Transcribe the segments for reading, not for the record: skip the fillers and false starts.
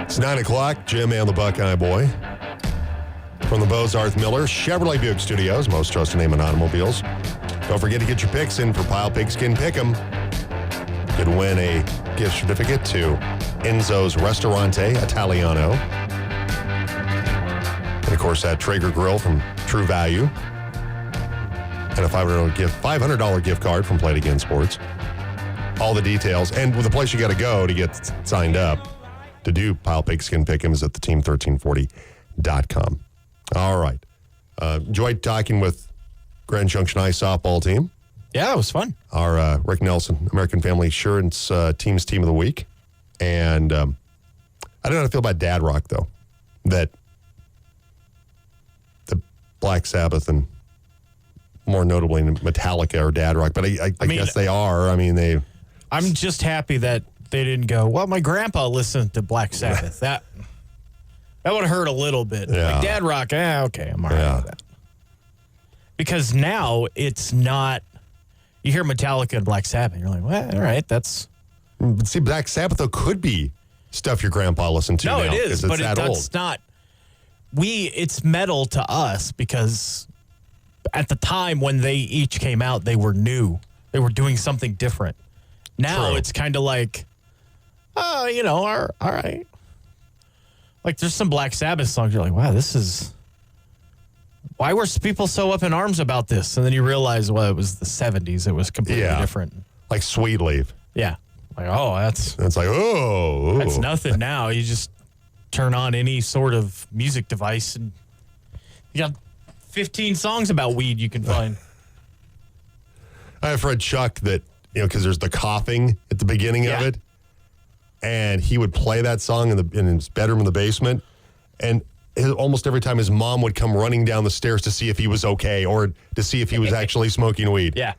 It's 9 o'clock. Jim and the Buckeye Boy. From the Bozarth Miller Chevrolet Buick Studios, most trusted name in automobiles. Don't forget to get your picks in for Pile Pigskin Pick'em. You could win a gift certificate to Enzo's Ristorante Italiano. And, of course, that Traeger grill from True Value. And a $500 gift card from Play It Again Sports. All the details. And the place you got to go to get signed up to do Pile Pigskin Pick'em is at theteam1340.com. All right. Enjoyed talking with Grand Junction High softball team. Yeah, it was fun. Our Rick Nelson American Family Insurance Team's Team of the Week. And I don't know how to feel about Dad Rock, though. That the Black Sabbath and more notably Metallica or Dad Rock. But I mean, guess they are. I mean, I'm just happy that they didn't go, well, my grandpa listened to Black Sabbath. That would hurt a little bit. Yeah. Like Dad Rock, okay, I'm all right with that. Because now it's not, you hear Metallica and Black Sabbath, you're like, well, all right, that's. But see, Black Sabbath, though, could be stuff your grandpa listened to. No, now, it is, but it's not. It's metal to us because at the time when they each came out, they were new. They were doing something different. Now True. It's kind of like, all right. Like, there's some Black Sabbath songs. You're like, wow, why were people so up in arms about this? And then you realize, well, it was the 70s. It was completely different. Like Sweet Leaf. Yeah. Like, that's like, that's nothing now. You just turn on any sort of music device and you got 15 songs about weed you can find. I have read Chuck that, because there's the coughing at the beginning of it. And he would play that song in his bedroom in the basement. And almost every time his mom would come running down the stairs to see if he was okay or to see if he was actually smoking weed. Yeah.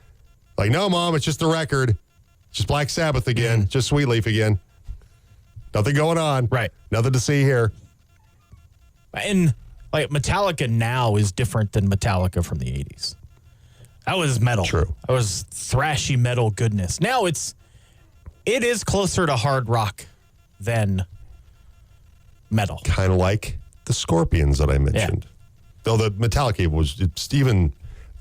Like, no, Mom, it's just the record. It's just Black Sabbath again. Just Sweet Leaf again. Nothing going on. Right. Nothing to see here. And, like, Metallica now is different than Metallica from the 80s. That was metal. True. That was thrashy metal goodness. Now it is closer to hard rock than metal. Kind of like the Scorpions that I mentioned. Yeah. Though the Metallica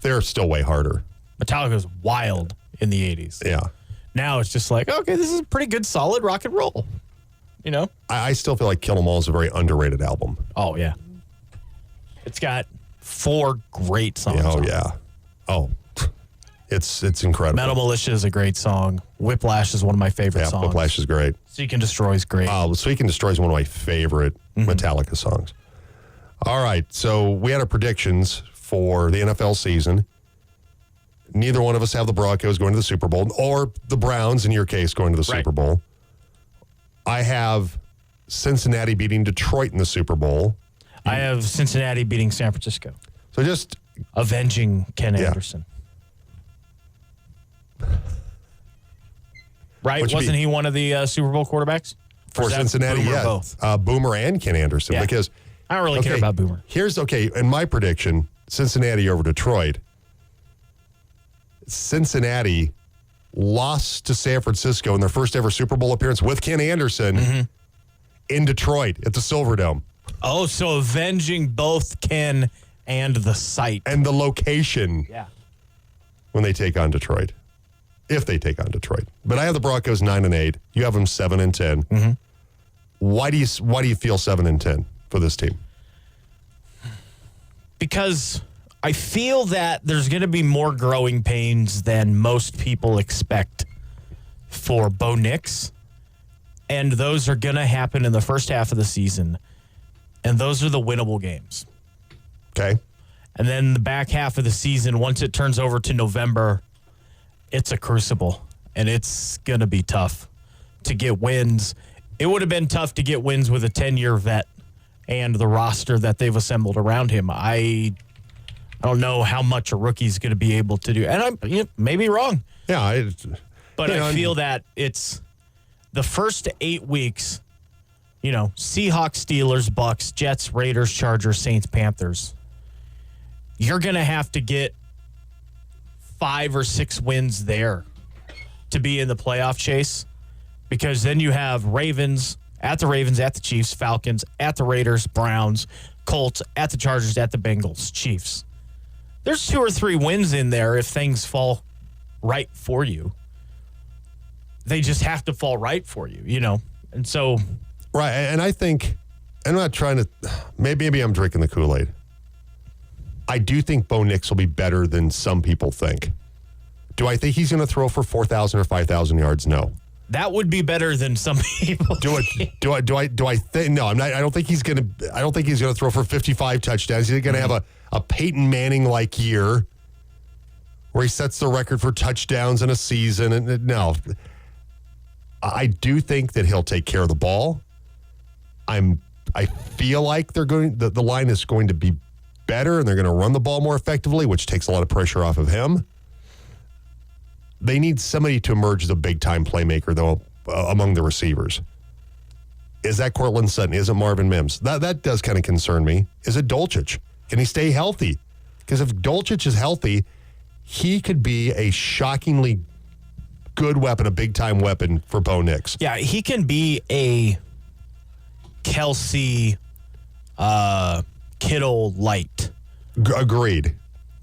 they're still way harder. Metallica was wild in the 80s. Yeah. Now it's just like, okay, this is pretty good, solid rock and roll. I still feel like Kill 'Em All is a very underrated album. Oh, yeah. It's got 4 great songs. Oh, on it. yeah. Oh, it's incredible. Metal Militia is a great song. Whiplash is one of my favorite songs. Whiplash is great. Seek and Destroy is great. Seek and Destroy is one of my favorite Metallica songs. All right, so we had our predictions for the NFL season. Neither one of us have the Broncos going to the Super Bowl, or the Browns, in your case, going to the Super Bowl. I have Cincinnati beating Detroit in the Super Bowl. I have Cincinnati beating San Francisco. So just avenging Ken Anderson. Right? Wasn't he one of the Super Bowl quarterbacks? For Cincinnati, Boomer yeah. Both? Boomer and Ken Anderson. Yeah. Because I don't really care about Boomer. In my prediction, Cincinnati over Detroit. Cincinnati lost to San Francisco in their first ever Super Bowl appearance with Ken Anderson in Detroit at the Silverdome. Oh, so avenging both Ken and the site. And the location. Yeah. When they take on Detroit. If they take on Detroit. But I have the Broncos 9-8. You have them 7-10. Mm-hmm. Why do you feel 7-10 for this team? Because I feel that there's going to be more growing pains than most people expect for Bo Nix. And those are going to happen in the first half of the season. And those are the winnable games. Okay. And then the back half of the season, once it turns over to November, it's a crucible. And it's going to be tough to get wins. It would have been tough to get wins with a 10-year vet and the roster that they've assembled around him. I don't know how much a rookie's going to be able to do. And I may be wrong. Yeah. I feel that it's the first 8 weeks, Seahawks, Steelers, Bucks, Jets, Raiders, Chargers, Saints, Panthers. You're going to have to get 5 or 6 wins there to be in the playoff chase, because then you have Ravens, at the Chiefs, Falcons, at the Raiders, Browns, Colts, at the Chargers, at the Bengals, Chiefs. There's 2 or 3 wins in there if things fall right for you. They just have to fall right for you, you know? And so... Right, and I think, I'm not trying to, maybe I'm drinking the Kool-Aid. I do think Bo Nix will be better than some people think. Do I think he's going to throw for 4,000 or 5,000 yards? No. That would be better than some people. Do I think? No, I'm not. I don't think he's going to throw for 55 touchdowns. He's going to have a Peyton Manning like year where he sets the record for touchdowns in a season. And no, I do think that he'll take care of the ball. I feel like the line is going to be better, and they're going to run the ball more effectively, which takes a lot of pressure off of him. They need somebody to emerge as a big-time playmaker, though, among the receivers. Is that Cortland Sutton? Is it Marvin Mims? That does kind of concern me. Is it Dulcich? Can he stay healthy? Because if Dulcich is healthy, he could be a shockingly good weapon, a big-time weapon for Bo Nix. Yeah, he can be a Kelsey Kittle light. Agreed.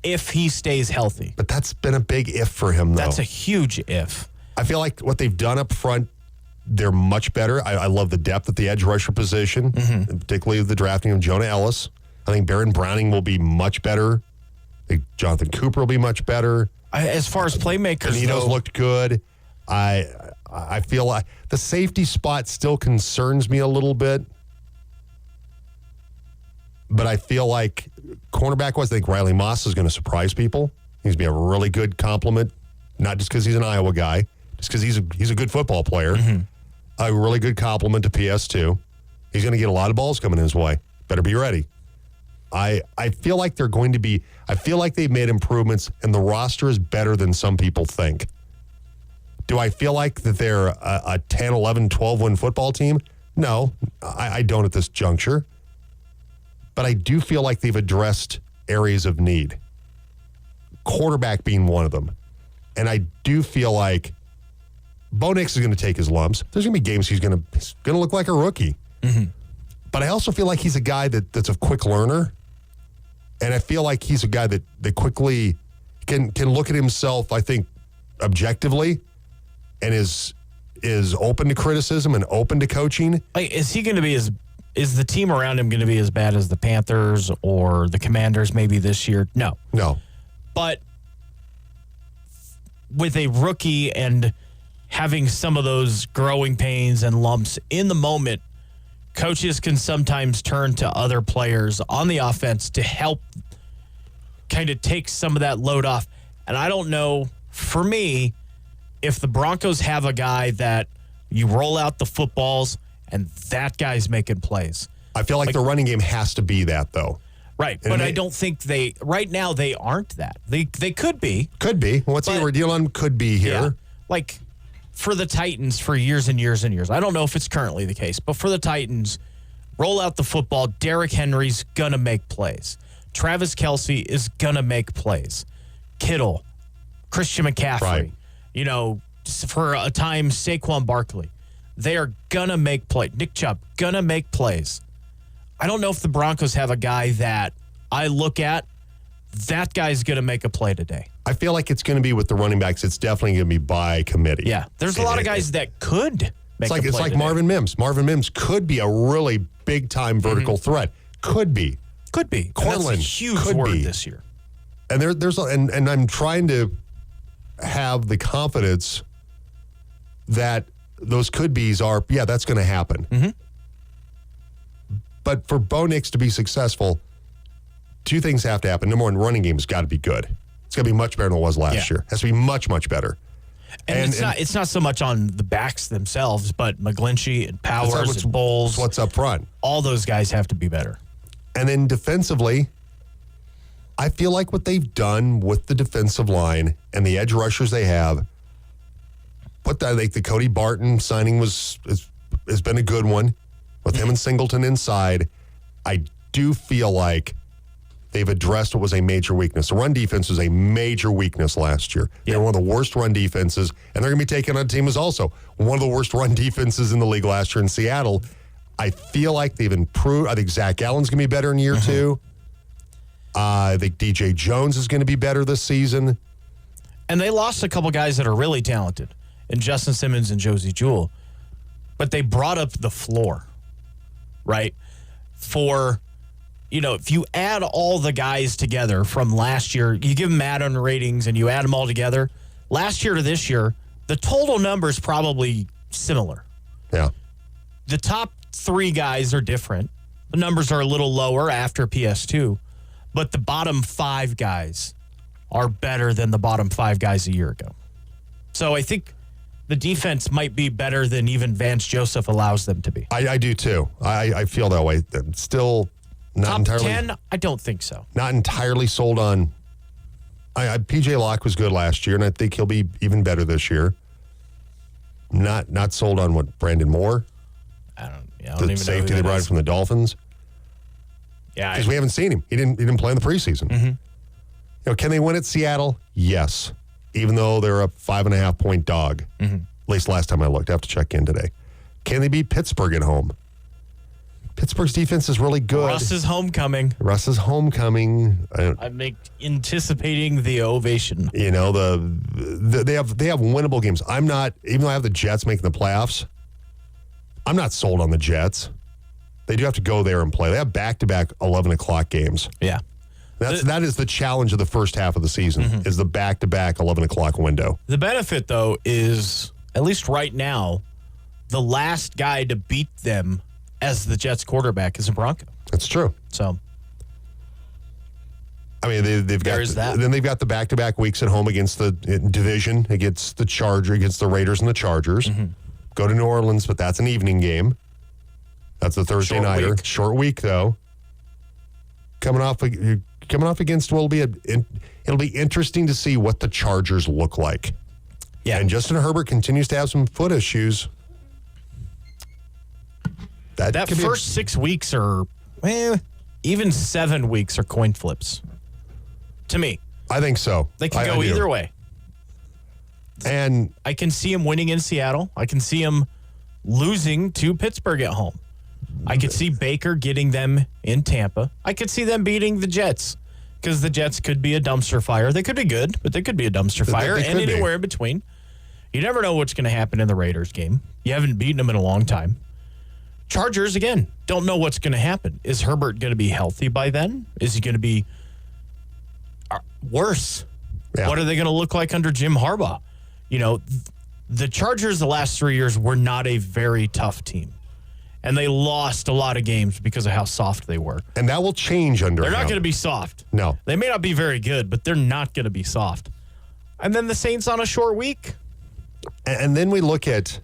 If he stays healthy. But that's been a big if for him, though. That's a huge if. I feel like what they've done up front, they're much better. I love the depth at the edge rusher position, particularly the drafting of Jonah Ellis. I think Baron Browning will be much better. I think Jonathan Cooper will be much better. As far as playmakers, Benito's looked good. I feel like the safety spot still concerns me a little bit. But I feel like cornerback-wise, I think Riley Moss is going to surprise people. He's going to be a really good compliment, not just because he's an Iowa guy, just because he's a good football player. A really good compliment to PS2. He's going to get a lot of balls coming his way. Better be ready. I feel like they're going to be, I feel like they've made improvements, and the roster is better than some people think. Do I feel like that they're a 10, 11, 12-win football team? No, I don't at this juncture. But I do feel like they've addressed areas of need. Quarterback being one of them. And I do feel like Bo Nix is going to take his lumps. There's going to be games he's going to look like a rookie. But I also feel like he's a guy that's a quick learner. And I feel like he's a guy that quickly can look at himself, I think, objectively, and is open to criticism and open to coaching. Is he going to be is the team around him going to be as bad as the Panthers or the Commanders maybe this year? No. But with a rookie and having some of those growing pains and lumps in the moment, coaches can sometimes turn to other players on the offense to help kind of take some of that load off. And I don't know, for me, if the Broncos have a guy that you roll out the footballs and that guy's making plays. I feel like the running game has to be that, though. Right, but I don't think right now they aren't that. They could be. Could be. What's the we're dealing on could be here. Yeah, like for the Titans for years and years and years. I don't know if it's currently the case, but for the Titans, roll out the football. Derrick Henry's going to make plays. Travis Kelce is going to make plays. Kittle, Christian McCaffrey, right. You know, for a time, Saquon Barkley. They are going to make plays. Nick Chubb, going to make plays. I don't know if the Broncos have a guy that I look at, that guy's going to make a play today. I feel like it's going to be with the running backs. It's definitely going to be by committee. Yeah, there's a lot of guys that could make a play It's like today. Marvin Mims. Marvin Mims could be a really big-time vertical threat. Could be. Could be. Cortland That's a huge could word be. this year. And and I'm trying to have the confidence that those could-be's are, yeah, that's going to happen. But for Bo Nix to be successful, two things have to happen. Number one, running game's got to be good. It's got to be much better than it was last year. It has to be much, much better. And it's not so much on the backs themselves, but McGlinchey and Powers and Bowles. What's up front? All those guys have to be better. And then defensively, I feel like what they've done with the defensive line and the edge rushers they have, I think the Cody Barton signing has been a good one with him and Singleton inside. I do feel like they've addressed what was a major weakness. The run defense was a major weakness last year. They were one of the worst run defenses, and they're going to be taking on a team who's also one of the worst run defenses in the league last year in Seattle. I feel like they've improved. I think Zach Allen's going to be better in year two. I think DJ Jones is going to be better this season. And they lost a couple guys that are really talented, in Justin Simmons and Josie Jewell. But they brought up the floor, right? For, if you add all the guys together from last year, you give them add-on ratings and you add them all together, last year to this year, the total number is probably similar. Yeah. The top 3 guys are different. The numbers are a little lower after PS2, but the bottom 5 guys are better than the bottom 5 guys a year ago. So I think the defense might be better than even Vance Joseph allows them to be. I do too. I feel that way. Still not Top entirely. 10? I don't think so. Not entirely sold on. PJ Locke was good last year, and I think he'll be even better this year. Not sold on what Brandon Moore, I don't the even know safety who they that brought is. from the Dolphins, Yeah, because we haven't seen him. He didn't play in the preseason. Can they win at Seattle? Yes, even though they're a 5.5 point dog. At least last time I looked. I have to check in today. Can they beat Pittsburgh at home? Pittsburgh's defense is really good. Russ's homecoming. Russ's homecoming. I'm anticipating the ovation. They have winnable games. I'm not, even though I have the Jets making the playoffs, I'm not sold on the Jets. They do have to go there and play. They have back-to-back 11 o'clock games. Yeah. That is the challenge of the first half of the season, is the back-to-back 11 o'clock window. The benefit, though, is, at least right now, the last guy to beat them as the Jets quarterback is a Bronco. That's true. So, I mean, they've got There's that. Then they've got the back-to-back weeks at home against the division, against the Raiders and the Chargers. Go to New Orleans, but that's an evening game. That's a Thursday Short nighter. week. Short week, though. Coming off against it'll be interesting to see what the Chargers look like. yeah. And Justin Herbert continues to have some foot issues. That could be first 6 weeks are, even 7 weeks are coin flips. To me, I think so. they can I go do. either way. And I can see him winning in Seattle. I can see him losing to Pittsburgh at home. I could see Baker getting them in Tampa. I could see them beating the Jets because the Jets could be a dumpster fire. They could be good, but they could be a dumpster fire they and could be. anywhere in between. You never know what's going to happen in the Raiders game. You haven't beaten them in a long time. Chargers, again, don't know what's going to happen. Is Herbert going to be healthy by then? Is he going to be worse? Yeah. What are they going to look like under Jim Harbaugh? The Chargers the last 3 years were not a very tough team. And they lost a lot of games because of how soft they were. and that will change under They're him. not going to be soft. No. They may not be very good, but they're not going to be soft. And then the Saints on a short week. And then we look at,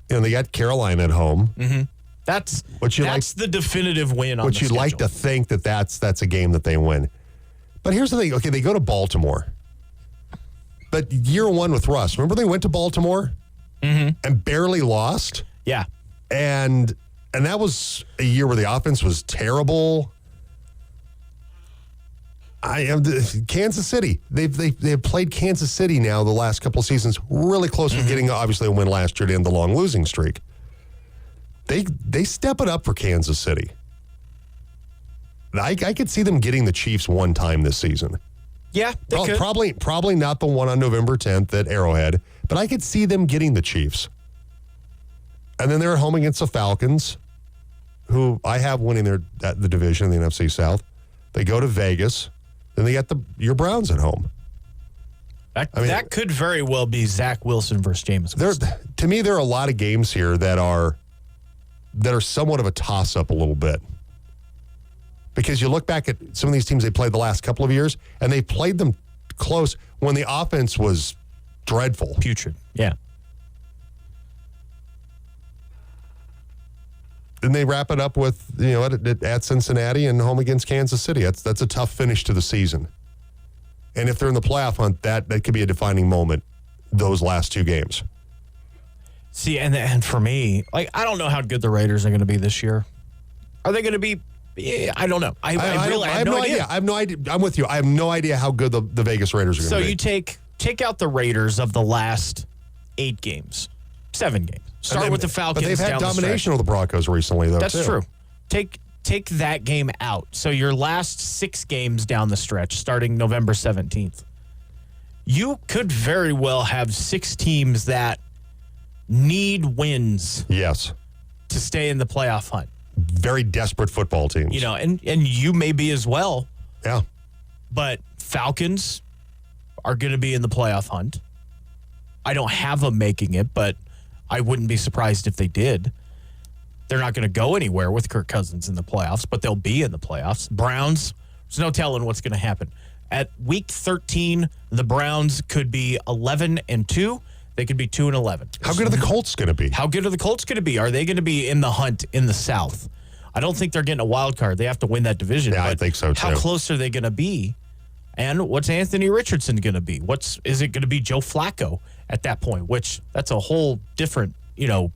they got Carolina at home. That's What you the definitive win on Which the you'd like to schedule. think that's a game that they win. But here's the thing. Okay, they go to Baltimore. But year one with Russ, remember they went to Baltimore and barely lost? Yeah. And that was a year where the offense was terrible. Kansas City. They've played Kansas City now the last couple of seasons, really close to getting obviously a win last year to end the long losing streak. They step it up for Kansas City. I could see them getting the Chiefs one time this season. Yeah, they could. Probably not the one on November 10th at Arrowhead, but I could see them getting the Chiefs. And then they're at home against the Falcons, who I have winning the division in the NFC South. They go to Vegas. Then they got your Browns at home. That could very well be Zach Wilson versus Jameis Winston. To me, there are a lot of games here that are somewhat of a toss-up a little bit. Because you look back at some of these teams they played the last couple of years, and they played them close when the offense was dreadful. Putrid. Yeah. And they wrap it up with, at Cincinnati and home against Kansas City. That's a tough finish to the season. And if they're in the playoff hunt, that could be a defining moment, those last two games. See, and for me, I don't know how good the Raiders are going to be this year. Are they going to be I don't know. I have no idea. I have no idea. I'm with you. I have no idea how good the Vegas Raiders are going to be. So you take out the Raiders of the last 8 games, 7 games. Start with the Falcons. But they've had down domination of the Broncos recently, though. That's true. Take that game out. So your last 6 games down the stretch, starting November 17th, you could very well have 6 teams that need wins. Yes. To stay in the playoff hunt. Very desperate football teams. You know, and you may be as well. Yeah. But Falcons are going to be in the playoff hunt. I don't have them making it, but I wouldn't be surprised if they did. They're not going to go anywhere with Kirk Cousins in the playoffs, but they'll be in the playoffs. Browns, there's no telling what's going to happen. At week 13, the Browns could be 11-2. They could be 2-11. How good are the Colts going to be? How good are the Colts going to be? Are they going to be in the hunt in the South? I don't think they're getting a wild card. They have to win that division. Yeah, I think so, too. How close are they going to be? And what's Anthony Richardson going to be? Is it going to be Joe Flacco at that point? Which that's a whole different,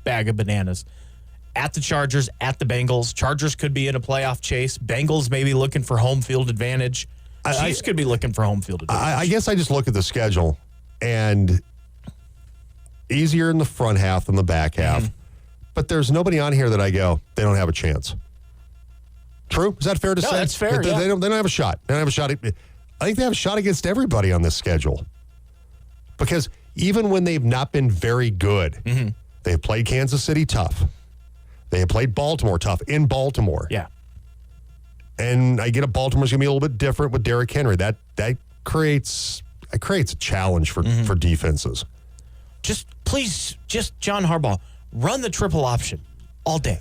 bag of bananas. At the Chargers, at the Bengals. Chargers could be in a playoff chase. Bengals maybe looking for home field advantage. Chiefs could be looking for home field advantage. I guess I just look at the schedule and easier in the front half than the back half. Mm-hmm. But there's nobody on here that I go, they don't have a chance. True? Is that fair to say? No, that's fair. They don't have a shot. They don't have a shot. I think they have a shot against everybody on this schedule. Because even when they've not been very good, mm-hmm. they've played Kansas City tough. They have played Baltimore tough in Baltimore. Yeah. And I get it, Baltimore's going to be a little bit different with Derrick Henry. That creates a challenge for defenses. Just John Harbaugh, run the triple option all day.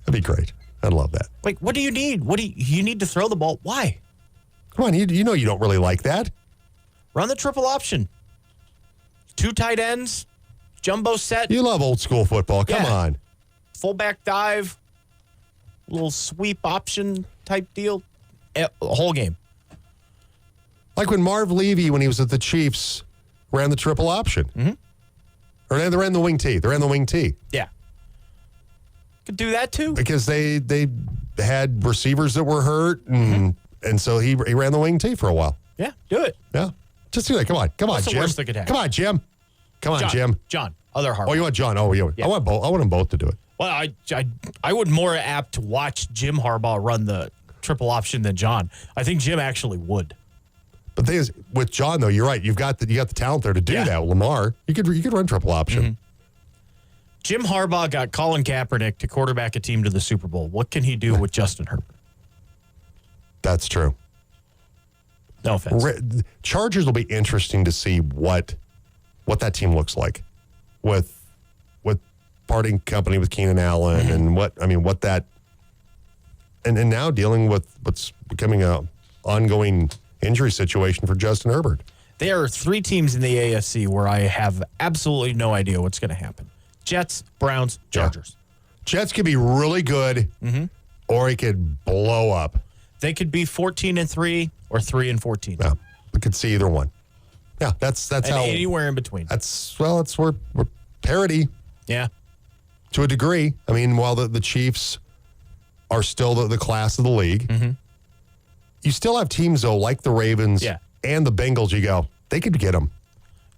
That'd be great. I'd love that. Like, what do you need? You need to throw the ball? Why? Come on, you know you don't really like that. Run the triple option. 2 tight ends, jumbo set. You love old school football. Come on. Fullback dive, little sweep option type deal. Whole game. Like when Marv Levy, when he was at the Chiefs, ran the triple option. Mm-hmm. Or they ran the wing T. They ran the wing T. Yeah. Could do that too. Because they had receivers that were hurt, and so he ran the wing T for a while. Yeah, do it. Yeah. Just do that. Come on, What's the Jim. worst that could happen? Come on, Jim. Come on, Jim. John, other Harbaugh. Oh, you want John? Oh, yeah. I want both. I want them both to do it. Well, I would more apt to watch Jim Harbaugh run the triple option than John. I think Jim actually would. But the thing is, with John though, you're right. You got the talent there to do that. Lamar, you could run triple option. Mm-hmm. Jim Harbaugh got Colin Kaepernick to quarterback a team to the Super Bowl. What can he do with Justin Herbert? That's true. No offense. Chargers will be interesting to see what that team looks like with parting company with Keenan Allen and what that and now dealing with what's becoming a ongoing injury situation for Justin Herbert. There are 3 teams in the AFC where I have absolutely no idea what's going to happen. Jets, Browns, Chargers. Yeah. Jets could be really good, or it could blow up. They could be 14-3 or 3-14. Yeah, we could see either one. Yeah, that's and how anywhere in between. That's we're parity. Yeah, to a degree. I mean, while the Chiefs are still the class of the league, you still have teams though like the Ravens and the Bengals. You go, they could get them.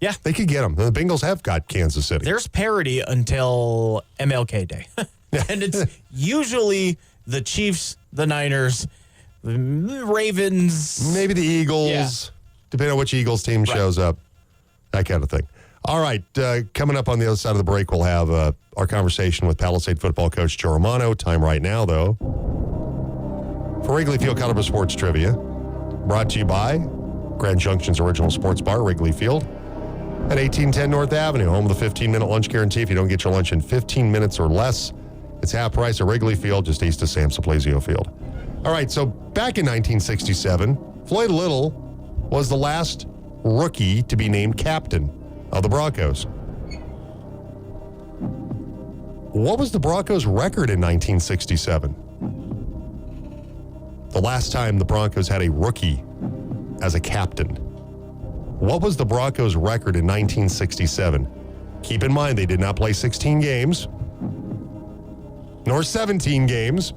Yeah, they could get them. The Bengals have got Kansas City. There's parity until MLK Day, and it's usually the Chiefs, the Niners, the Ravens, maybe the Eagles, depending on which Eagles team shows up, that kind of thing. All right, coming up on the other side of the break, we'll have our conversation with Palisade football coach Joe Romano. Time right now, though, for Wrigley Field Caliber Sports Trivia, brought to you by Grand Junction's original sports bar, Wrigley Field, at 1810 North Avenue, home of the 15-minute lunch guarantee. If you don't get your lunch in 15 minutes or less, it's half price at Wrigley Field, just east of Sam Saplazio Field. All right, so back in 1967, Floyd Little was the last rookie to be named captain of the Broncos. What was the Broncos' record in 1967? The last time the Broncos had a rookie as a captain. What was the Broncos' record in 1967? Keep in mind, they did not play 16 games, nor 17 games,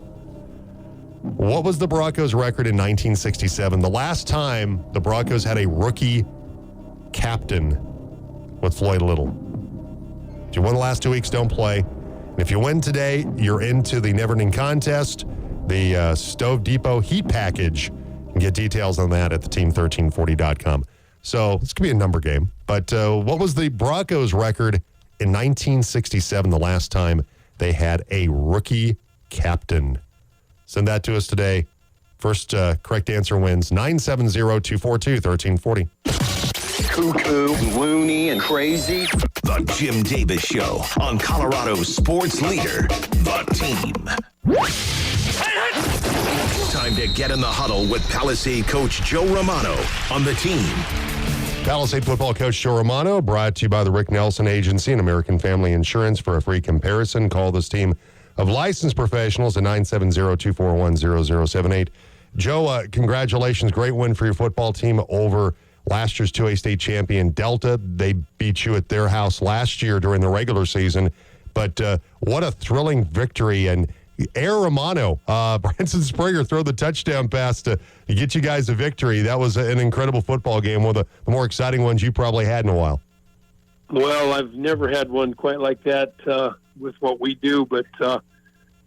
What was the Broncos' record in 1967? The last time the Broncos had a rookie captain with Floyd Little. If you won the last 2 weeks, don't play. And if you win today, you're into the never-ending contest, the Stove Depot Heat Package. You can get details on that at theteam1340.com. So this could be a number game. But what was the Broncos' record in 1967, the last time they had a rookie captain? Send that to us today. First correct answer wins. 970-242-1340. Cuckoo, loony, and crazy. The Jim Davis Show on Colorado's sports leader, The Team. It's time to get in the huddle with Palisade coach Joe Romano on The Team. Palisade football coach Joe Romano, brought to you by the Rick Nelson Agency and American Family Insurance. For a free comparison, call this team of licensed professionals at 970-241-0078. Joe, congratulations. Great win for your football team over last year's 2A state champion Delta. They beat you at their house last year during the regular season. But what a thrilling victory. And Air Romano, Branson Springer throw the touchdown pass to get you guys a victory. That was an incredible football game, one of the more exciting ones you probably had in a while. Well, I've never had one quite like that with what we do, but it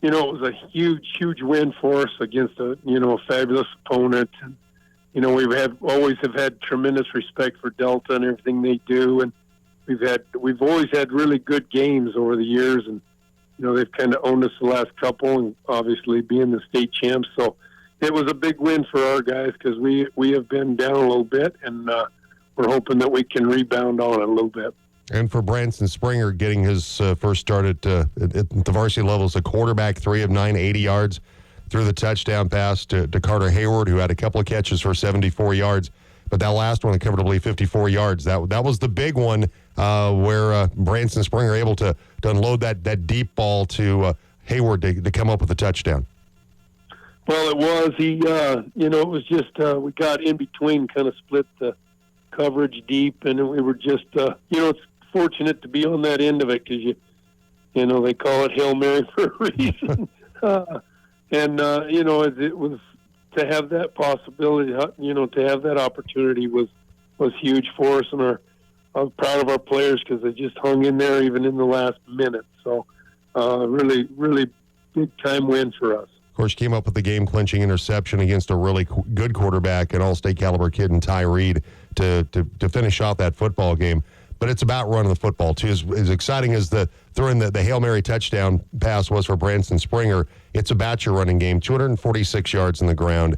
was a huge win for us against a fabulous opponent. And, always have had tremendous respect for Delta and everything they do, and we've always had really good games over the years, and they've kind of owned us the last couple, and obviously being the state champs. So it was a big win for our guys because we have been down a little bit, and we're hoping that we can rebound on it a little bit. And for Branson Springer, getting his first start at the varsity level as a quarterback, 3 of 9, 80 yards, threw the touchdown pass to Carter Hayward, who had a couple of catches for 74 yards. But that last one, covered, I believe, 54 yards. That was the big one where Branson Springer able to unload that deep ball to Hayward to come up with a touchdown. Well, it was. It was just we got in between, kind of split the coverage deep, and we were just, it's fortunate to be on that end of it because they call it Hail Mary for a reason. It was to have that possibility, to have that opportunity was huge for us, and I'm proud of our players because they just hung in there even in the last minute. So, really, really big time win for us. Of course, came up with the game-clinching interception against a really good quarterback, an all-state caliber kid in Ty Reed to finish off that football game. But it's about running the football, too. As exciting as throwing the Hail Mary touchdown pass was for Branson Springer, it's about your running game. 246 yards in the ground.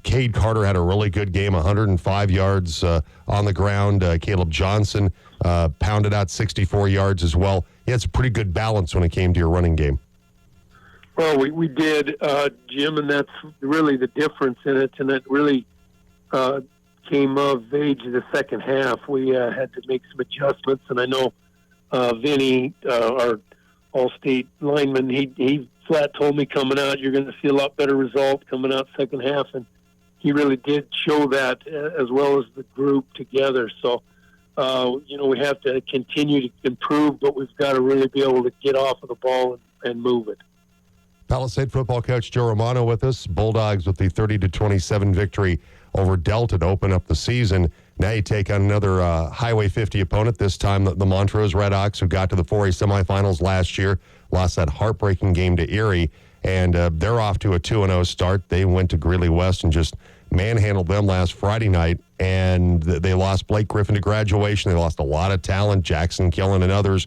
Cade Carter had a really good game, 105 yards on the ground. Caleb Johnson pounded out 64 yards as well. He had some pretty good balance when it came to your running game. Well, we did, Jim, and that's really the difference in it, and it really came of age in the second half. We had to make some adjustments, and I know Vinny, our all-state lineman, he flat told me coming out, you're going to see a lot better result coming out second half, and he really did show that as well as the group together. So, we have to continue to improve, but we've got to really be able to get off of the ball and move it. Palisade football coach Joe Romano with us. Bulldogs with the 30-27 victory over Delta to open up the season. Now you take on another Highway 50 opponent, this time the Montrose Redhawks, who got to the 4A semifinals last year, lost that heartbreaking game to Erie, and they're off to a 2-0 start. They went to Greeley West and just manhandled them last Friday night, and they lost Blake Griffin to graduation. They lost a lot of talent, Jackson Killen and others.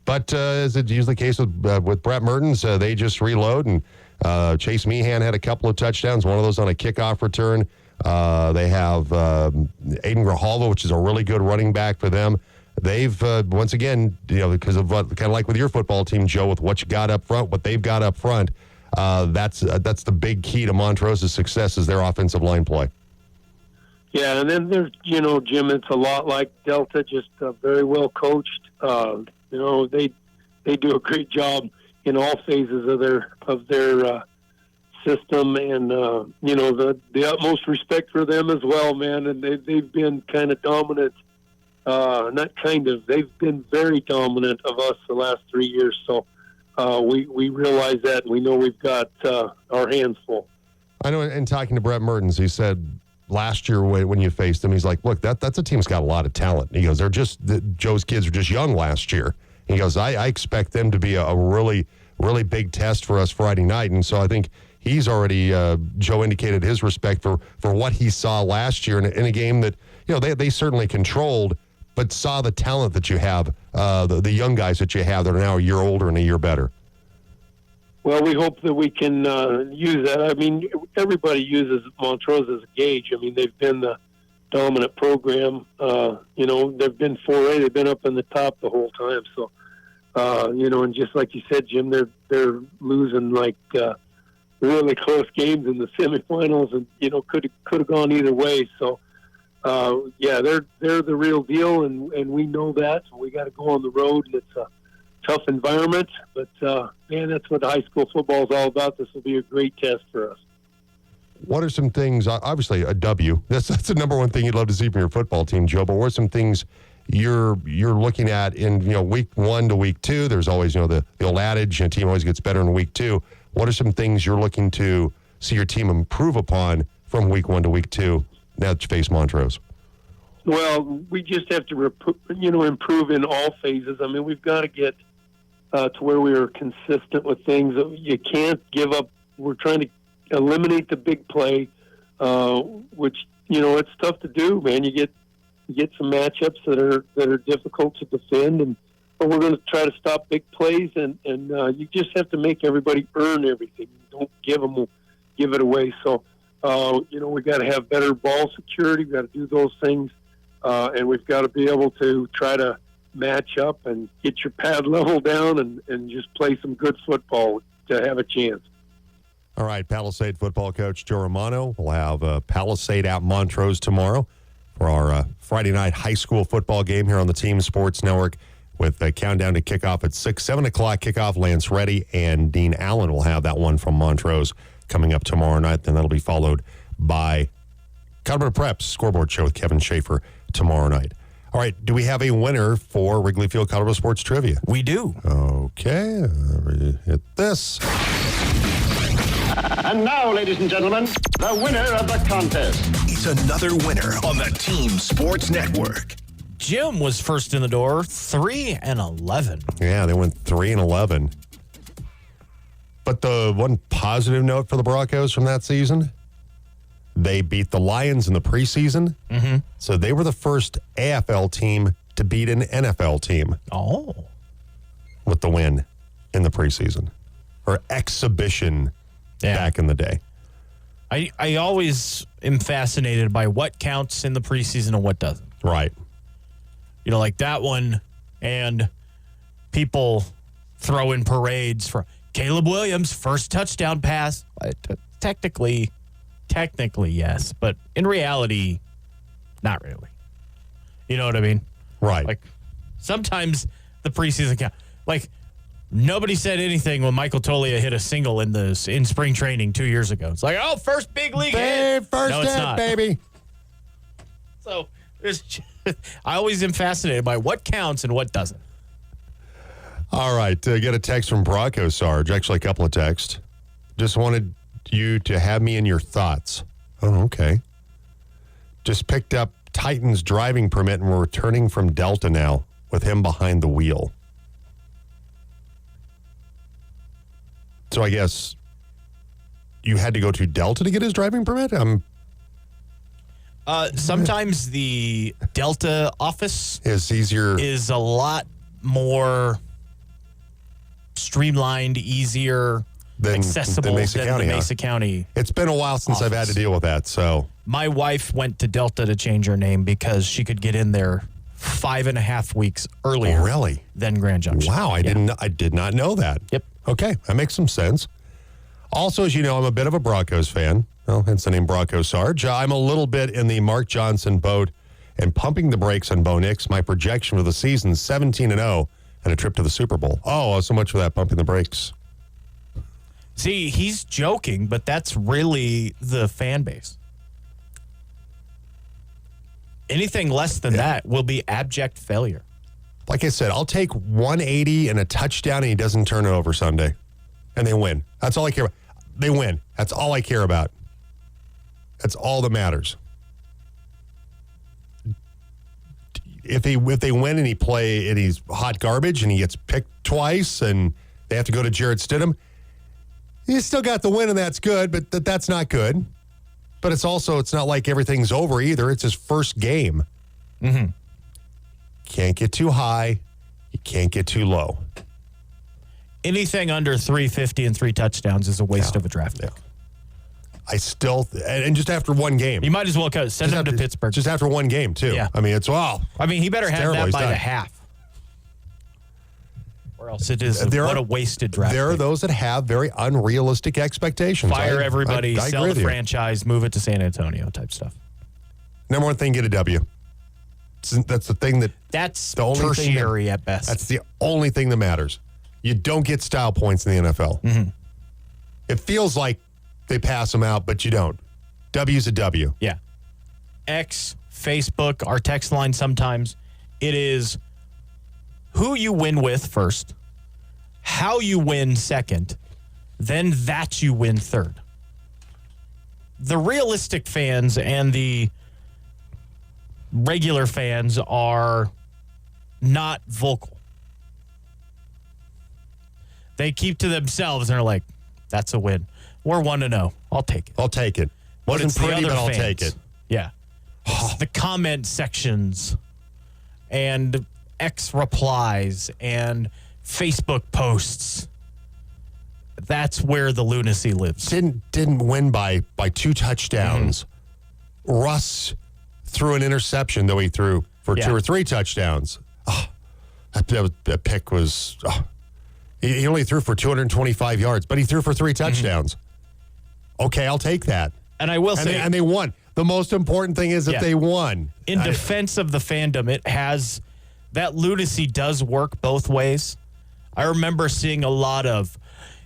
But as it's usually the case with Brett Mertens, they just reload, and Chase Meehan had a couple of touchdowns, one of those on a kickoff return. They have Aiden Grijalva, which is a really good running back for them. They've, once again, because of what, kind of like with your football team, Joe, with what you got up front, what they've got up front, that's the big key to Montrose's success is their offensive line play. Yeah, and then there's, Jim, it's a lot like Delta, just very well coached. They do a great job in all phases of their system, and the utmost respect for them as well, man. And they've been kind of dominant. They've been very dominant of us the last 3 years. So we realize that, and we know we've got our hands full. I know in talking to Brett Mertens, he said last year when you faced him, he's like, look, that's a team that's got a lot of talent. He goes, Joe's kids are just young last year. He goes, I expect them to be a really, really big test for us Friday night. And so I think he's already, Joe indicated his respect for what he saw last year in a game that, they certainly controlled, but saw the talent that you have, the young guys that you have that are now a year older and a year better. Well, we hope that we can use that. I mean, everybody uses Montrose as a gauge. I mean, they've been the dominant program. They've been 4A. They've been up in the top the whole time. So, and just like you said, Jim, they're losing like really close games in the semifinals, and could have gone either way. So, they're the real deal, and we know that. So we got to go on the road, and it's a tough environment, but man, that's what high school football is all about. This will be a great test for us. What are some things? Obviously, a W. That's the number one thing you'd love to see from your football team, Joe. But what are some things you're looking at in week 1 to week 2? There's always the old adage, a team always gets better in week 2. What are some things you're looking to see your team improve upon from week 1 to week 2 now that you face Montrose? Well, we just have to improve in all phases. I mean, we've got to get to where we are consistent with things. You can't give up. We're trying to eliminate the big play, which it's tough to do, man. You get some matchups that are difficult to defend, but we're going to try to stop big plays, and you just have to make everybody earn everything. Don't give it away. So we got to have better ball security. We've got to do those things, and we've got to be able to try to match up and get your pad level down and just play some good football to have a chance. All right, Palisade football coach Joe Romano will have Palisade at Montrose tomorrow for our Friday night high school football game here on the Team Sports Network with a countdown to kickoff at 6, 7 o'clock kickoff. Lance Reddy and Dean Allen will have that one from Montrose coming up tomorrow night. Then that'll be followed by Colorado Prep's scoreboard show with Kevin Schaefer tomorrow night. All right, do we have a winner for Wrigley Field Colorado Sports Trivia? We do. Okay, hit this. And now, ladies and gentlemen, the winner of the contest. It's another winner on the Team Sports Network. Jim was first in the door, 3-11. Yeah, they went 3-11. But the one positive note for the Broncos from that season, they beat the Lions in the preseason. Mm-hmm. So they were the first AFL team to beat an NFL team. Oh. With the win in the preseason. Or exhibition back in the day. I always am fascinated by what counts in the preseason and what doesn't. Right. Like that one, and people throw in parades for Caleb Williams' first touchdown pass. Technically, yes, but in reality, not really. You know what I mean? Right. Like, sometimes the preseason count. Like, nobody said anything when Michael Tolia hit a single in spring training 2 years ago. It's like, oh, first big league hit. First no, it's hit, not. baby. So, I always am fascinated by what counts and what doesn't. All right. Get a text from Bronco Sarge. Actually, a couple of texts. Just wanted you to have me in your thoughts. Oh, okay. Just picked up Titan's driving permit and we're returning from Delta now with him behind the wheel. So I guess you had to go to Delta to get his driving permit? Sometimes the Delta office is easier. Is a lot more streamlined, easier, accessible than the Mesa County. It's been a while since office. I've had to deal with that. So my wife went to Delta to change her name because she could get in there 5.5 weeks earlier. Oh, really? Than Grand Junction. Wow, I did not know that. Yep. Okay, that makes some sense. Also, as you know, I'm a bit of a Broncos fan. Well, hence the name Bronco Sarge. I'm a little bit in the Mark Johnson boat and pumping the brakes on Bo Nix. My projection for the season, 17-0 and a trip to the Super Bowl. Oh, so much for that pumping the brakes. See, he's joking, but that's really the fan base. Anything less than that will be abject failure. like I said, I'll take 180 and a touchdown and he doesn't turn it over Sunday. And they win. That's all I care about. They win. That's all I care about. That's all that matters. If they win and he's hot garbage and he gets picked twice and they have to go to Jarrett Stidham, he's still got the win and that's good, but that's not good. But it's not like everything's over either. It's his first game. Mm-hmm. Can't get too high. You can't get too low. Anything under 350 and 3 touchdowns is a waste of a draft pick. I still, and just after one game. You might as well send him to Pittsburgh. Just after one game, too. Yeah. I mean, he better have terrible. that He's by done. the half. Or else it is What a wasted draft There are pick. those that have very unrealistic expectations. Fire everybody, I sell agree the with you. franchise, move it to San Antonio type stuff. Number one thing, get a W. That's the thing That's the only thing tertiary at best. That's the only thing that matters. You don't get style points in the NFL. Mm-hmm. It feels like they pass them out, but you don't. W's a W. Yeah. X, Facebook, our text line sometimes, it is who you win with first, how you win second, then that you win third. The realistic fans and the regular fans are not vocal. They keep to themselves and are like, that's a win. We're 1-0. I'll take it. I'll take it. But Wasn't it's the pretty, other but I'll fans. take it. Yeah. It's the comment sections and X replies and Facebook posts. That's where the lunacy lives. Didn't win by 2 touchdowns. Russ threw an interception, though he threw for 2 or 3 touchdowns. Oh, that pick was... Oh. He only threw for 225 yards, but he threw for 3 touchdowns. Okay, I'll take that. And I will say... And they won. The most important thing is that they won. In defense of the fandom, it has... That lunacy does work both ways. I remember seeing a lot of,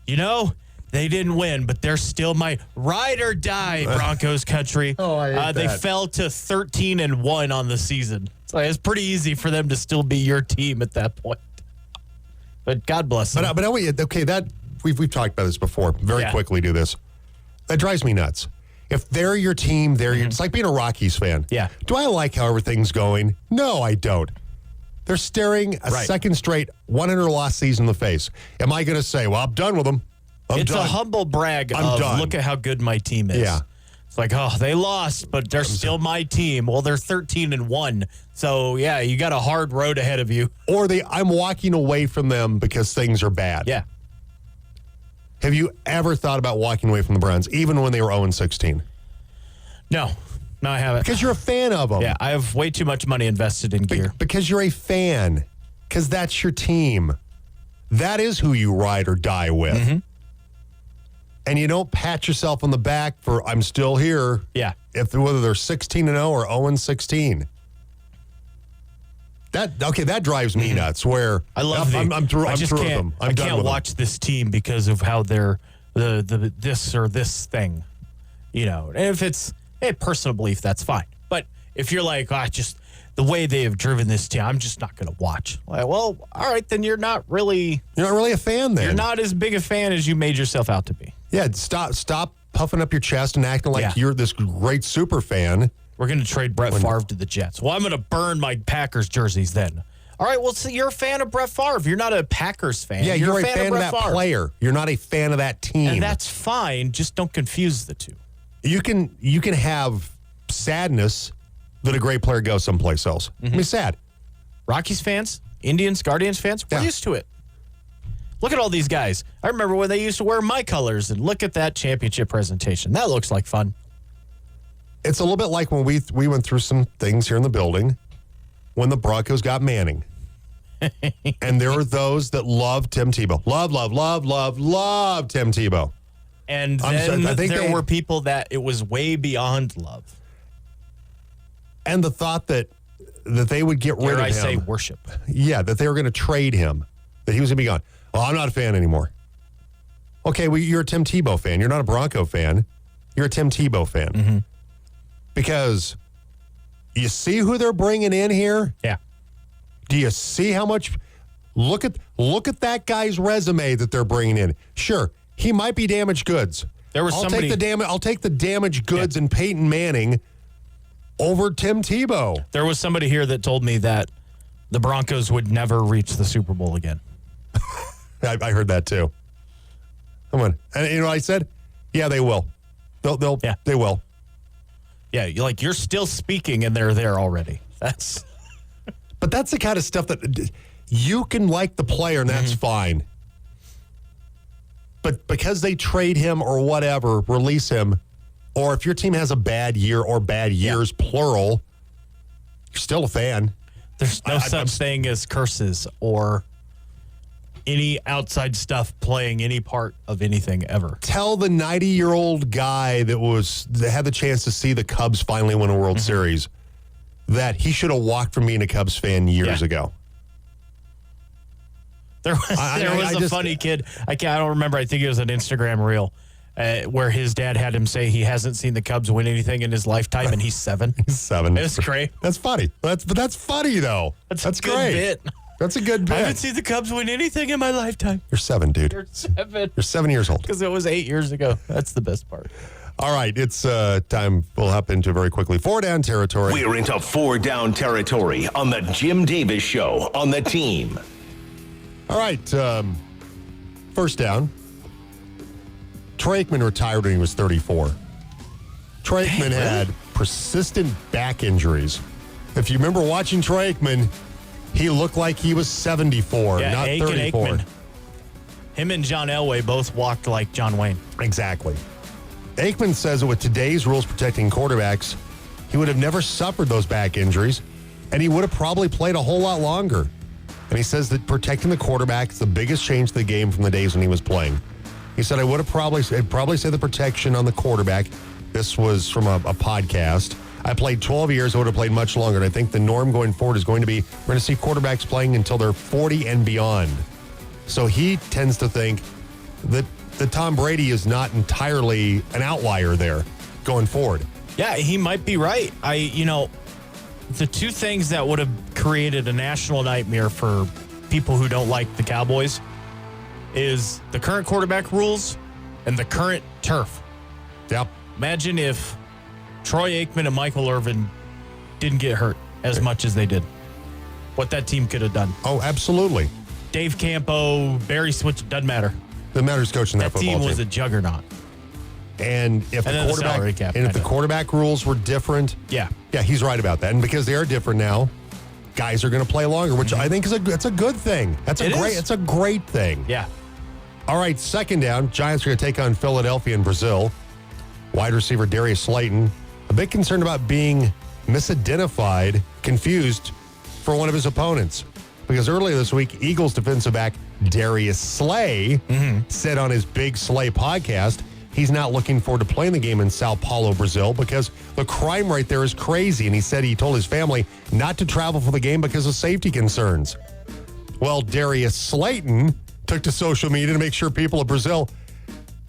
they didn't win, but they're still my ride or die Broncos country. I hate They that. fell to 13-1 on the season. So it's pretty easy for them to still be your team at that point. But God bless them. But okay, that we've talked about this before. Very quickly do this. That drives me nuts. If they're your team, it's like being a Rockies fan. Yeah. Do I like how everything's going? No, I don't. They're staring a second straight 100-loss season in the face. Am I going to say, well, I'm done with them? It's a humble brag of done. look at how good my team is. Yeah. It's like, they lost, but they're still my team. Well, they're 13-1. So, yeah, you got a hard road ahead of you. Or I'm walking away from them because things are bad. Yeah. Have you ever thought about walking away from the Browns, even when they were 0-16? No, I haven't. Because you're a fan of them. Yeah, I have way too much money invested in gear. Because you're a fan. Because that's your team. That is who you ride or die with. Mm-hmm. And you don't pat yourself on the back for, I'm still here. Yeah. Whether they're 16-0 or 0-16. That drives me nuts. Where I love I'm through with them. I can't watch this team because of how they're the this or this thing. And if it's a personal belief, that's fine. But if you're like, just the way they have driven this team, I'm just not going to watch. Like, well, all right, then you're not really a fan then. You're not as big a fan as you made yourself out to be. Yeah, stop puffing up your chest and acting like Yeah. you're this great super fan. We're going to trade Brett Favre to the Jets. Well, I'm going to burn my Packers jerseys then. All right, well, so you're a fan of Brett Favre. You're not a Packers fan. Yeah, you're a fan of Brett that Favre. player. You're not a fan of that team. And that's fine. Just don't confuse the two. You can have sadness that a great player goes someplace else. I mean, sad. Rockies fans, Indians, Guardians fans, we're Yeah. used to it. Look at all these guys. I remember when they used to wear my colors, and look at that championship presentation. That looks like fun. It's a little bit like when we went through some things here in the building when the Broncos got Manning. And there are those that love Tim Tebow. Love Tim Tebow. And I'm then sorry, I think there were people that it was way beyond love. And the thought that they would get rid Dare of I him. say worship. Yeah, that they were going to trade him, that he was going to be gone. Well, I'm not a fan anymore. Okay, well, you're a Tim Tebow fan. You're not a Bronco fan. You're a Tim Tebow fan. Mm-hmm. Because you see who they're bringing in here? Yeah. Do you see how much? Look at that guy's resume that they're bringing in. Sure, he might be damaged goods. I'll take the damaged goods and Peyton Manning over Tim Tebow. There was somebody here that told me that the Broncos would never reach the Super Bowl again. I heard that too. Come on, and you know what I said? Yeah, they will. They will. Yeah, you're still speaking, and they're there already. But that's the kind of stuff that you can like the player, and that's fine. But because they trade him or whatever, release him, or if your team has a bad year or bad years, plural, you're still a fan. There's no such thing as curses or any outside stuff playing any part of anything ever. Tell the 90-year-old guy that had the chance to see the Cubs finally win a World Series that he should have walked from being a Cubs fan years ago. There was a funny kid. I don't remember. I think it was an Instagram reel where his dad had him say he hasn't seen the Cubs win anything in his lifetime, and he's 7. He's 7. It was great. That's funny. That's funny though. That's a good great. bit. That's a good bit. I haven't seen the Cubs win anything in my lifetime. You're 7, dude. You're 7. You're 7 years old. Because it was 8 years ago. That's the best part. All right, it's time. We'll hop into very quickly 4-down territory. We're into 4-down territory on the Jim Davis Show on the team. All right, first down. Troy Aikman retired when he was 34. Troy Aikman had persistent back injuries. If you remember watching Troy Aikman, he looked like he was 74, not 34. Aikman. Him and John Elway both walked like John Wayne. Exactly. Aikman says that with today's rules protecting quarterbacks, he would have never suffered those back injuries, and he would have probably played a whole lot longer. And he says that protecting the quarterback is the biggest change to the game from the days when he was playing. He said, I'd probably say the protection on the quarterback. This was from a podcast. I played 12 years. I would have played much longer. And I think the norm going forward is going to be we're going to see quarterbacks playing until they're 40 and beyond. So he tends to think that Tom Brady is not entirely an outlier there going forward. Yeah, he might be right. The two things that would have created a national nightmare for people who don't like the Cowboys is the current quarterback rules and the current turf. Yep. Imagine if Troy Aikman and Michael Irvin didn't get hurt as much as they did. What that team could have done. Oh, absolutely. Dave Campo, Barry Switch, doesn't matter. The matter's coaching that football team. That team was a juggernaut. And if the quarterback rules were different, yeah, he's right about that. And because they are different now, guys are going to play longer, which I think it's a good thing. It's a great thing. Yeah. All right, second down. Giants are going to take on Philadelphia in Brazil. Wide receiver Darius Slayton, a bit concerned about being misidentified, confused for one of his opponents. Because earlier this week, Eagles defensive back Darius Slay said on his Big Slay podcast he's not looking forward to playing the game in Sao Paulo, Brazil, because the crime rate there is crazy. And he said he told his family not to travel for the game because of safety concerns. Well, Darius Slayton took to social media to make sure people of Brazil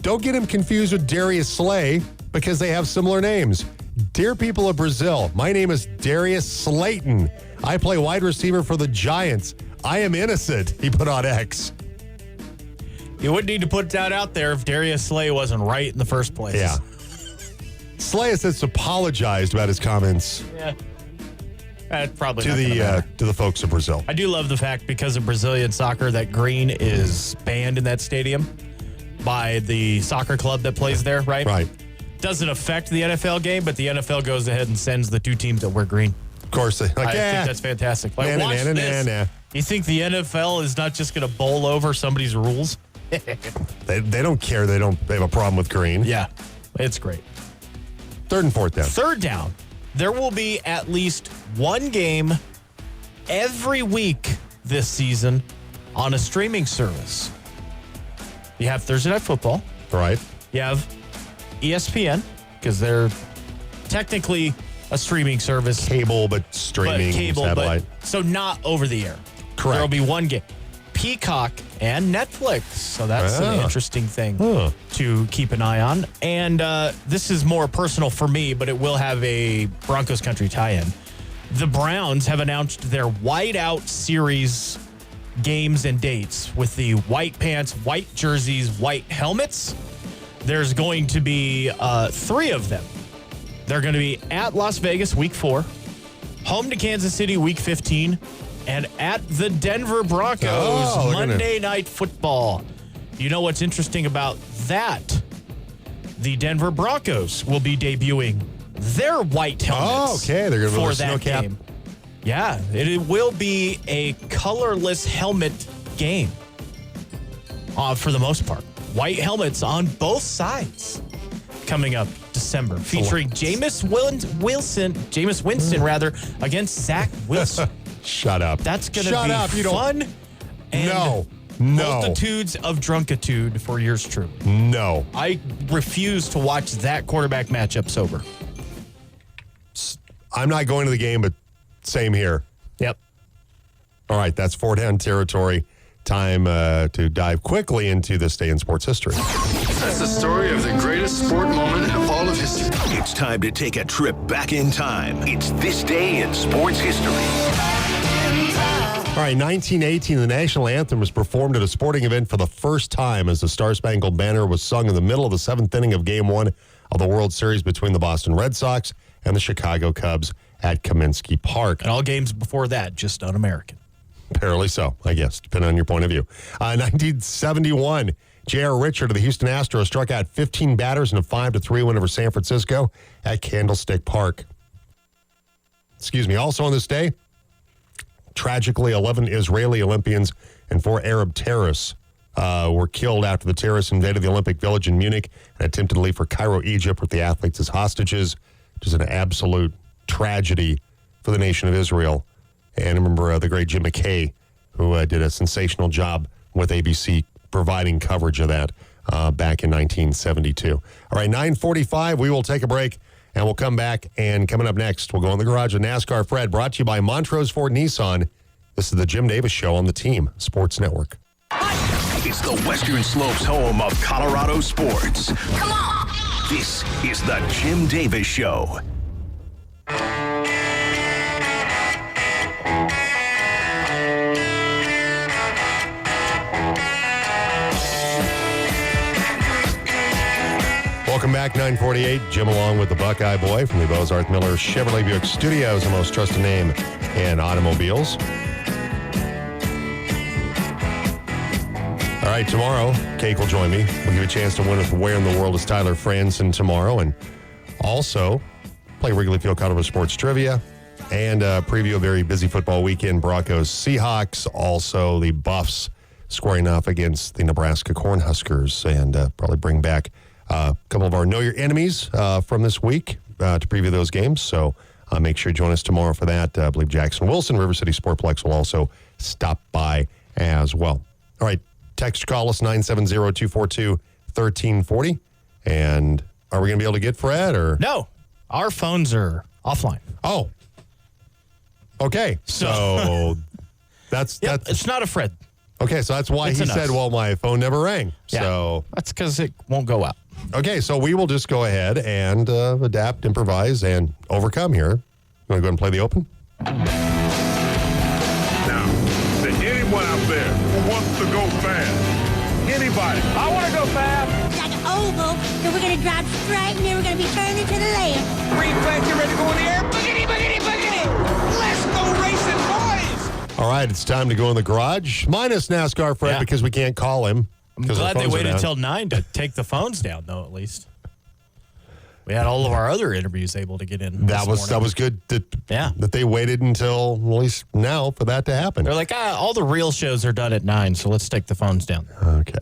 don't get him confused with Darius Slay because they have similar names. Dear people of Brazil, my name is Darius Slayton. I play wide receiver for the Giants. I am innocent, he put on X. You wouldn't need to put that out there if Darius Slay wasn't right in the first place. Yeah. Slay has since apologized about his comments. Yeah. That's probably to the folks of Brazil. I do love the fact because of Brazilian soccer that green is banned in that stadium by the soccer club that plays there, right? Right. Doesn't affect the NFL game, but the NFL goes ahead and sends the two teams that wear green. Of course. I think that's fantastic. Watch this. You think the NFL is not just going to bowl over somebody's rules? They don't care. They have a problem with green. Yeah, it's great. Third and fourth down. Third down. There will be at least one game every week this season on a streaming service. You have Thursday Night Football. Right. You have ESPN, because they're technically a streaming service. Cable, but streaming, satellite. So not over the air. Correct. There will be one game. Peacock and Netflix. So that's an interesting thing to keep an eye on. And this is more personal for me, but it will have a Broncos country tie-in. The Browns have announced their Whiteout Series games and dates with the white pants, white jerseys, white helmets. There's going to be 3 of them. They're going to be at Las Vegas week 4, home to Kansas City week 15, and at the Denver Broncos Monday Night Football. You know what's interesting about that? The Denver Broncos will be debuting their white helmets. They're going to for the snow that cap. game. Yeah, it will be a colorless helmet game for the most part. White helmets on both sides coming up December, featuring Jameis Winston against Zach Wilson. Shut up. That's going to be fun and multitudes of drunkitude for yours truly. No. I refuse to watch that quarterback matchup sober. I'm not going to the game, but same here. Yep. All right, that's Fort Hound territory. Time to dive quickly into this day in sports history. That's the story of the greatest sport moment in all of history. It's time to take a trip back in time. It's This Day in Sports History. All right, 1918, the national anthem was performed at a sporting event for the first time as the Star-Spangled Banner was sung in the middle of the 7th inning of Game 1 of the World Series between the Boston Red Sox and the Chicago Cubs at Kaminsky Park. And all games before that, just un-American. Apparently so, I guess, depending on your point of view. 1971, J.R. Richard of the Houston Astros struck out 15 batters in a 5-3 win over San Francisco at Candlestick Park. Also on this day, tragically, 11 Israeli Olympians and 4 Arab terrorists were killed after the terrorists invaded the Olympic Village in Munich and attempted to leave for Cairo, Egypt, with the athletes as hostages. It was an absolute tragedy for the nation of Israel. And I remember the great Jim McKay, who did a sensational job with ABC providing coverage of that back in 1972. All right, 9:45, we will take a break, and we'll come back. And coming up next, we'll go in the garage with NASCAR Fred, brought to you by Montrose Ford Nissan. This is the Jim Davis Show on the Team Sports Network. It's the Western Slopes home of Colorado sports. Come on! This is the Jim Davis Show. Welcome back, 9:48. Jim along with the Buckeye Boy from the Bozarth Miller Chevrolet Buick Studios, the most trusted name in automobiles. All right, tomorrow, Cake will join me. We'll give you a chance to win with Where in the World is Tyler Franson tomorrow, and also play Wrigley Field Colorado Sports Trivia and preview a very busy football weekend. Broncos, Seahawks, also the Buffs squaring off against the Nebraska Cornhuskers, and probably bring back a couple of our Know Your Enemies from this week to preview those games. So make sure you join us tomorrow for that. I believe Jackson Wilson, River City Sportplex, will also stop by as well. All right, text call us 970-242-1340. And are we going to be able to get Fred or? No, our phones are offline. Oh, okay. So that's it's not a Fred. okay. So that's why It's he an said, us. well, my phone never rang. Yeah. So That's because it won't go out. okay, so we will just go ahead and adapt, improvise, and overcome here. You want to go ahead and play the open? Now, to anyone out there who wants to go fast, anybody, I want to go fast. Like an oval, so we're going to drive straight and then we're going to be turning to the left. Green flag, get ready to go in the air. Boogity, boogity, boogity. Let's go racing, boys. All right, it's time to go in the garage. Minus NASCAR Fred Yeah. because we can't call him. I'm 'cause our glad they phones are waited down. till 9 to take the phones down, though, at least. We had all of our other interviews able to get in. That this was morning. good Yeah. that they waited until at least now for that to happen. They're like, all the real shows are done at 9, so let's take the phones down. Okay.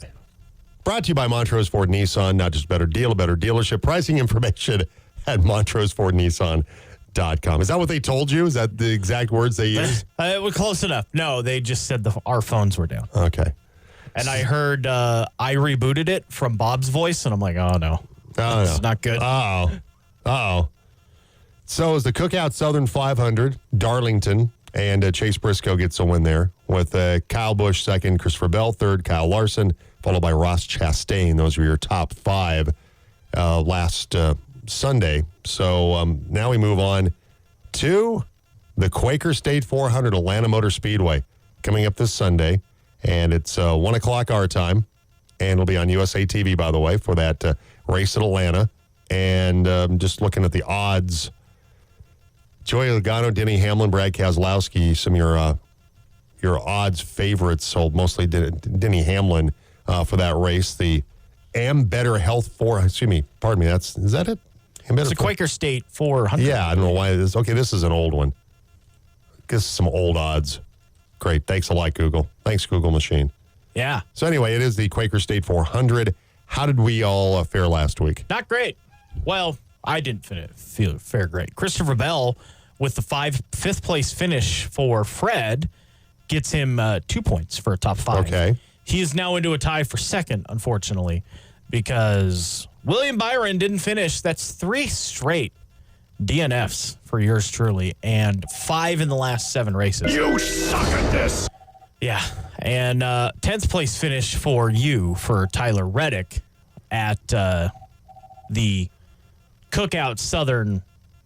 Brought to you by Montrose Ford Nissan. Not just a better deal, a better dealership. Pricing information at montrosefordnissan.com. Is that what they told you? Is that the exact words they used? It was close enough. No, they just said our phones were down. Okay. And I heard I rebooted it from Bob's voice, and I'm like, oh, no. It's not good. Uh-oh. So as the Cookout Southern 500, Darlington and Chase Briscoe gets a win there with Kyle Busch second, Christopher Bell third, Kyle Larson, followed by Ross Chastain. Those were your top 5 last Sunday. So now we move on to the Quaker State 400 Atlanta Motor Speedway coming up this Sunday. And it's 1 o'clock our time. And it'll be on USA TV, by the way, for that race at Atlanta. And just looking at the odds, Joey Logano, Denny Hamlin, Brad Keselowski, some of your odds favorites. So mostly Denny Hamlin for that race. The Ambetter Health is that it? It's a Quaker State 400. Yeah, I don't know why it is. Okay, this is an old one. Guess some old odds. Great. Thanks a lot, Google. Thanks, Google machine. Yeah. So anyway, it is the Quaker State 400. How did we all fare last week? Not great. Well, I didn't fare great. Christopher Bell, with the fifth place finish for Fred, gets him 2 points for a top 5. Okay. He is now into a tie for second, unfortunately, because William Byron didn't finish. That's 3 straight DNFs for yours truly, and 5 in the last 7 races. You suck at this. Yeah, and 10th place finish for Tyler Reddick at the Cookout Southern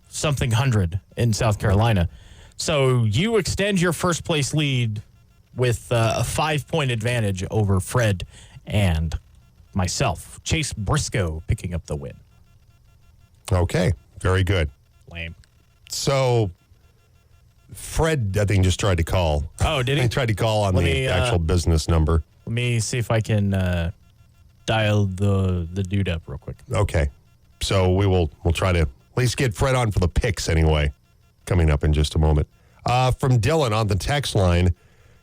something 100 in South Carolina. So you extend your first place lead with a 5-point advantage over Fred and myself. Chase Briscoe picking up the win. Okay, very good. Lame. So Fred, I think, just tried to call. Oh, did he? He tried to call on the actual business number. Let me see if I can dial the dude up real quick. Okay. So we'll try to at least get Fred on for the picks anyway, coming up in just a moment. From Dylan on the text line,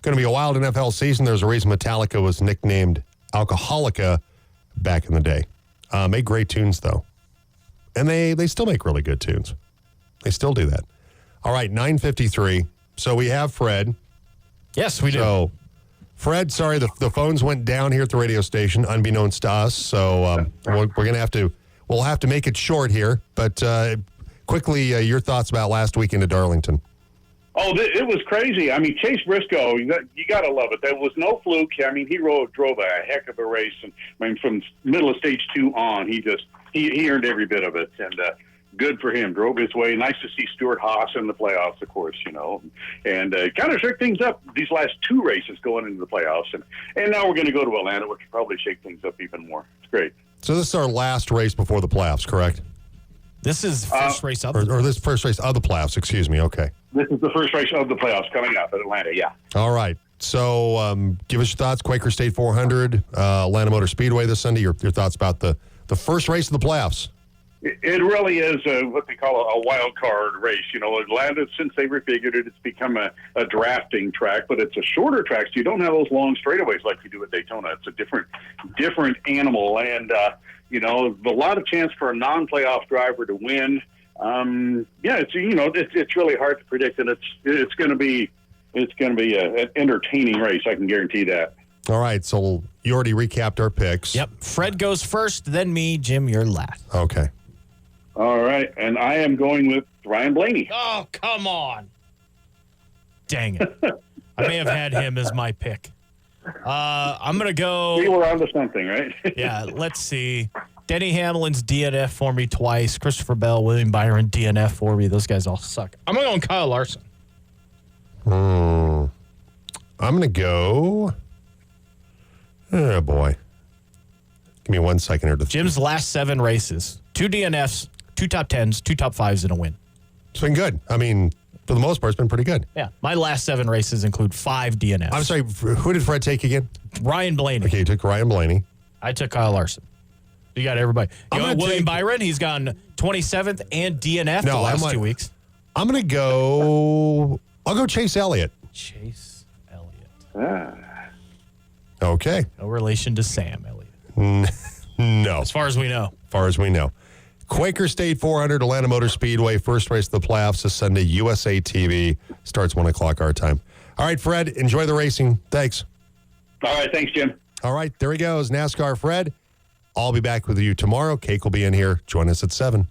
going to be a wild NFL season. There's a reason Metallica was nicknamed Alcoholica back in the day. Made great tunes, though. And they still make really good tunes. They still do that. All right, 9:53. So we have Fred. Yes, we do. So, Fred, sorry, the phones went down here at the radio station, unbeknownst to us. So we're going to we'll have to make it short here. But quickly, your thoughts about last weekend at Darlington. Oh, it was crazy. I mean, Chase Briscoe, you got to love it. There was no fluke. I mean, he drove a heck of a race. And I mean, from middle of stage 2 on, he earned every bit of it. And good for him. Drove his way. Nice to see Stuart Haas in the playoffs, of course, and kind of shook things up these last 2 races going into the playoffs. And now we're going to go to Atlanta, which will probably shake things up even more. It's great. So this is our last race before the playoffs, correct? This is first race of or this first race of the playoffs, excuse me. Okay. This is the first race of the playoffs coming up at Atlanta, yeah. All right. So give us your thoughts. Quaker State 400, Atlanta Motor Speedway this Sunday. Your thoughts about the first race of the playoffs. It really is what they call a wild card race. Atlanta, since they refigured it, it's become a drafting track, but it's a shorter track, so you don't have those long straightaways like you do at Daytona. It's a different animal, and a lot of chance for a non-playoff driver to win. It's really hard to predict, and it's going to be an entertaining race. I can guarantee that. All right, so you already recapped our picks. Yep. Fred goes first, then me. Jim, you're last. Okay. All right, and I am going with Ryan Blaney. Oh, come on. Dang it. I may have had him as my pick. I'm going to go. We were on to something, right? Yeah, let's see. Denny Hamlin's DNF for me twice. Christopher Bell, William Byron, DNF for me. Those guys all suck. I'm going to go on Kyle Larson. I'm going to go. Oh, boy. Give me 1 second here. Jim's last 7 races. 2 DNFs, 2 top 10s, 2 top 5s, and a win. It's been good. I mean, for the most part, it's been pretty good. Yeah. My last 7 races include 5 DNFs. I'm sorry, who did Fred take again? Ryan Blaney. Okay, you took Ryan Blaney. I took Kyle Larson. You got everybody. William Byron, he's gone 27th and DNF the last 2 weeks. I'm going to go. I'll go Chase Elliott. Chase Elliott. Okay. No relation to Sam Elliott. No. As far as we know. Quaker State 400, Atlanta Motor Speedway, first race of the playoffs this Sunday. USA TV starts 1 o'clock our time. All right, Fred, enjoy the racing. Thanks. All right, thanks, Jim. All right, there he goes, NASCAR Fred. I'll be back with you tomorrow. Cake will be in here. Join us at 7.